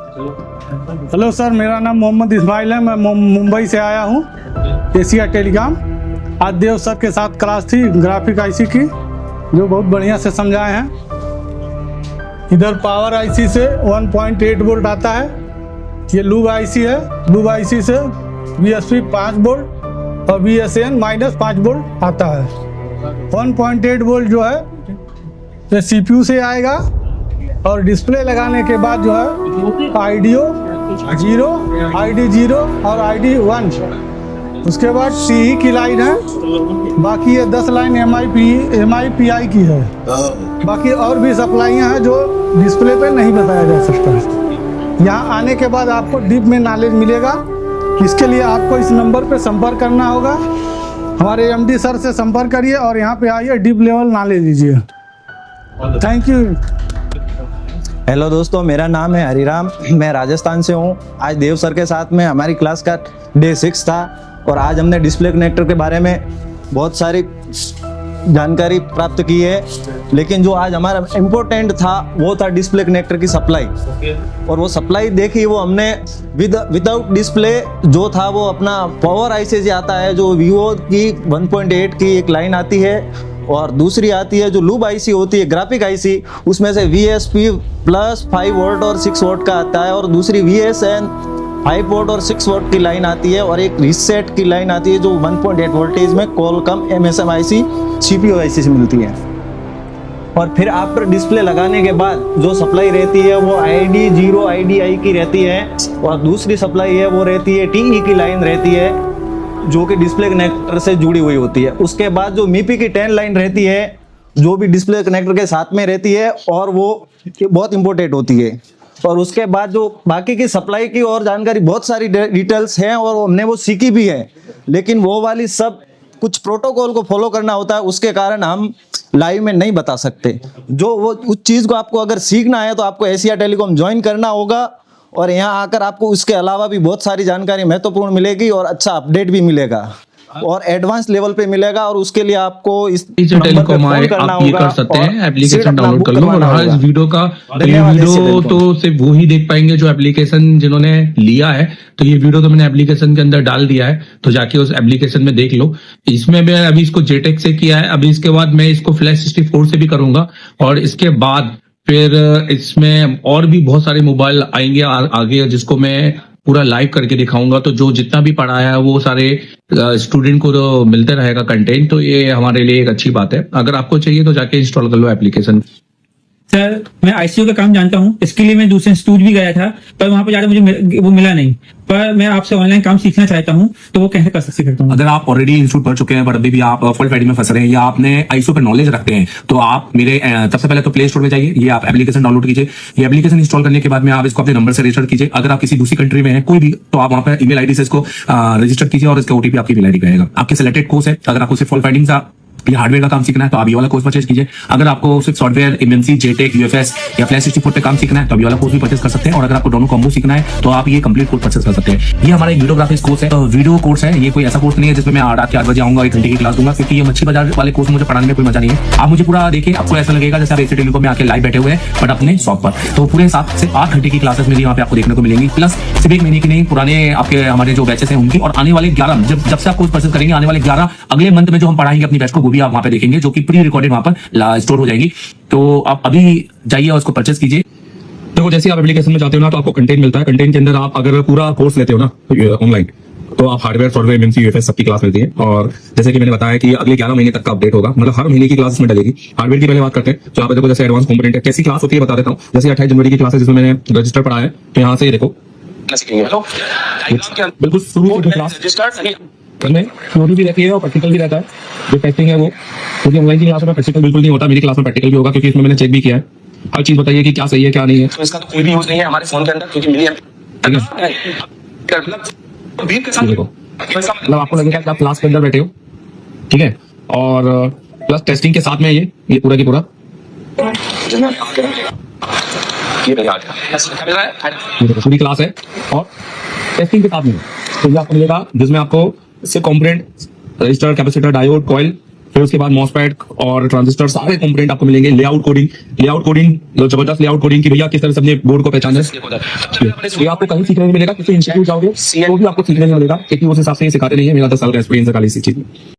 Hello sir, मेरा नाम मोहम्मद इस्माइल है। मैं मुंबई से आया हूँ, एशिया टेलीकॉम। आज देव सर के साथ क्लास थी ग्राफिक आईसी की, जो बहुत बढ़िया से समझाए हैं। इधर पावर आईसी से 1.8 वोल्ट आता है। ये लूब आईसी है। लूब आईसी से VSP 5 वोल्ट और VSN -5 वोल्ट आता है। 1.8 वोल्ट जो है ये CPU से आएगा और डिस्प्ले लगाने के बाद जो है IDO 0, ID 0 और ID 1। उसके बाद TE की लाइन है। बाकी ये 10 लाइन MIPI की है। बाकी और भी सप्लाइयाँ हैं जो डिस्प्ले पे नहीं बताया जा सकता है। यहाँ आने के बाद आपको डीप में नॉलेज मिलेगा। इसके लिए आपको इस नंबर पे संपर्क करना होगा। हमारे MD सर से संपर्क करिए और यहाँ पे आइए, डीप लेवल नॉलेज लीजिए। Thank you. हेलो दोस्तों, मेरा नाम है हरिराम। मैं राजस्थान से हूँ। आज देव सर के साथ में हमारी क्लास का डे 6 था और आज हमने डिस्प्ले कनेक्टर के बारे में बहुत सारी जानकारी प्राप्त की है। लेकिन जो आज हमारा इम्पोर्टेंट था वो था डिस्प्ले कनेक्टर की सप्लाई। और वो सप्लाई देखी, वो हमने विदाउट डिस्प्ले जो था वो अपना पावर आईसी से आता है, जो वीवो की 1.8 की एक लाइन आती है और दूसरी आती है जो लूब आईसी होती है, ग्राफिक आईसी। उसमें से VSP +5 वोल्ट और 6 वोल्ट का आता है और दूसरी VSN 5 वोल्ट और 6 वोल्ट की लाइन आती है और एक रीसेट की लाइन आती है जो 1.8 वोल्टेज में Qualcomm MSM IC CPU IC से मिलती है। और फिर आफ्टर डिस्प्ले लगाने के बाद जो सप्लाई रहती है वो ID 0 IDI की रहती है और दूसरी सप्लाई है वो रहती है TE की लाइन रहती है जो कि डिस्प्ले कनेक्टर से जुड़ी हुई होती है। उसके बाद जो MIPI की 10 लाइन रहती है जो भी डिस्प्ले कनेक्टर के साथ में रहती है और वो बहुत इंपॉर्टेंट होती है। और उसके बाद जो बाकी की सप्लाई की और जानकारी बहुत सारी डिटेल्स हैं और हमने वो सीखी भी है, लेकिन वो वाली सब कुछ प्रोटोकॉल को फॉलो करना होता है, उसके कारण हम लाइव में नहीं बता सकते। जो वो उस चीज़ को आपको अगर सीखना है तो आपको एशिया टेलीकॉम ज्वाइन करना होगा और यहाँ आकर आपको उसके अलावा भी बहुत सारी जानकारी महत्वपूर्ण मिलेगी और अच्छा अपडेट भी मिलेगा और एडवांस लेवल पे मिलेगा। और उसके लिए आपको इस टेलीकॉम आप ये कर सकते हैं, एप्लीकेशन डाउनलोड कर लो। और हर इस वीडियो का ये वीडियो तो सिर्फ वो ही देख पाएंगे जो एप्लीकेशन जिन्होंने लिया है। तो ये वीडियो तो मैंने एप्लीकेशन के अंदर डाल दिया है, तो जाके उस एप्लीकेशन में देख लो। इसमें मैं अभी इसको JTEC से किया है, अभी इसके बाद मैं इसको Flash 64 से भी करूंगा और इसके बाद फिर इसमें और भी बहुत सारे मोबाइल आएंगे आगे जिसको मैं पूरा लाइव करके दिखाऊंगा। तो जो जितना भी पढ़ाया है वो सारे स्टूडेंट को तो मिलते रहेगा कंटेंट। तो ये हमारे लिए एक अच्छी बात है। अगर आपको चाहिए तो जाके इंस्टॉल कर लो एप्लीकेशन। सर, मैं ICU का काम जानता हूँ। इसके लिए मैं दूसरे इंस्टीट्यूट भी गया था, पर वहां पर जाकर मुझे वो मिला नहीं। पर मैं आपसे ऑनलाइन काम सीखना चाहता हूँ, तो वो कैसे कर सकता हूँ? अगर आप ऑलरेडी इंस्टीट्यूट पढ़ चुके हैं पर अभी भी आप फुल फाइडिंग में फंस रहे हैं या आपने ICU पर नॉलेज रखते हैं, तो आप मेरे सबसे पहले तो प्ले स्टोर में जाइए, ये आप एप्लीकेशन डाउनलोड कीजिए। ये एप्लीकेशन इंस्टॉल करने के बाद में आप इसको अपने नंबर से रजिस्टर कीजिए। अगर आप किसी दूसरी कंट्री में हैं कोई भी, तो आप वहां पर ईमेल ID से इसको रजिस्टर कीजिए और इसका OTP आपकी ईमेल ID पे आएगा। आपके सिलेक्टेड कोर्स है। अगर आपको सिर्फ फुल फाइडिंग का या हार्डवेयर का काम सीखना है तो आप ये वाला कोर्स परचेज कीजिए। अगर आपको सिर्फ सॉफ्टवेयर MNC JTEC UFS या Flash 64 पे काम सीखना है तो आप ये वाला कोर्स भी परचेज कर सकते हैं। और अगर आपको दोनों कॉम्बो सीखना है तो आप ये कंप्लीट कोर्स परचेज कर सकते हैं। ये हमारा एक वीडियो ग्राफिक्स कोर्स है, वीडियो कोर्स है। ये कोई ऐसा कोर्स नहीं है जिसमें मैं रात के 8 बजे आऊंगा 1 घंटे की क्लास दूंगा, क्योंकि ये मच्छी बाजार वाले कोर्स मुझे पढ़ाने में कोई मजा नहीं है। आप मुझे पूरा देखिए, आपको ऐसा लगेगा जैसे आप एशिया टेलीकॉम में आके लाइव बैठे हुए हैं बट अपने शॉप पर। तो पूरे 7 से 8 घंटे की क्लासेस मेरी यहाँ पे आपको देखने को मिलेंगी, प्लस सिर्फ 1 महीने की नहीं, पुराने आपके हमारे जो बैचेस हैं उनकी और आने वाले 11 जब से आप कोर्स परचेज करेंगे, आने वाले 11 अगले मंथ में जो हम पढ़ाएंगे अपनी बैच को, वो भी आप वहाँ पे देखेंगे, जो कि प्री रिकॉर्डेड वहां पर स्टोर हो जाएगी। तो आप अभी जाइए और उसको परचेज कीजिए। देखो, जैसे आप एप्लीकेशन में जाते हो ना तो आपको कंटेंट मिलता है। कंटेंट के अंदर आप अगर पूरा कोर्स लेते हो ना ऑनलाइन, तो आप हार्डवेयर सॉफ्टवेयर MNC UFS सबकी क्लास मिलती है। और जैसे कि मैंने बताया कि अगले 11 महीने तक का अपडेट होगा, मतलब हर महीने की क्लास इसमें डलेगी। हार्डवेयर की पहले बात करते हैं। तो आप देखो, जैसे एडवांस कंपोनेंट है, कैसी क्लास होती है बता देता हूँ। जैसे 28 जनवरी की क्लास है जिसमें मैंने रजिस्टर पढ़ा है, तो यहाँ से ये देखो बिल्कुल शुरू से क्लास में थ्योरी भी रहती है और प्रैक्टिकल भी रहता है। जो टेस्टिंग है वो, क्योंकि ऑनलाइन की क्लास में प्रैक्टिकल बिल्कुल नहीं होता, मेरी क्लास में प्रैक्टिकल भी होगा, क्योंकि इसमें मैंने चेक भी किया है। हर चीज बताइए कि क्या सही है क्या नहीं है। तो इसका तो कोई भी यूज नहीं है हमारे फोन के अंदर, क्योंकि मिली देखो, मतलब आपको लगेगा कि आप क्लास के अंदर बैठे हो, ठीक है। और प्लस टेस्टिंग के साथ में ये पूरा की पूरा पूरी क्लास है और टेस्टिंग के साथ में तो ये आपको मिलेगा, जिसमें आपको इससे component, register, capacitor, diode, coil फिर उसके बाद मॉसफेट और ट्रांजिस्टर सारे कंपोनेंट आपको मिलेंगे। लेआउट कोडिंग जो जबरदस्त लेआउट कोडिंग की भैया किस तरह से अपने बोर्ड को पहचाना है, ये आपको कहीं सीखने नहीं मिलेगा। किसी इंस्टीट्यूट जाओगे तो भी आपको सीखने नहीं मिलेगा, क्योंकि उस हिसाब से ये सिखाते नहीं है। मेरा 10 साल का एक्सपीरियंस है खाली इसी चीज में।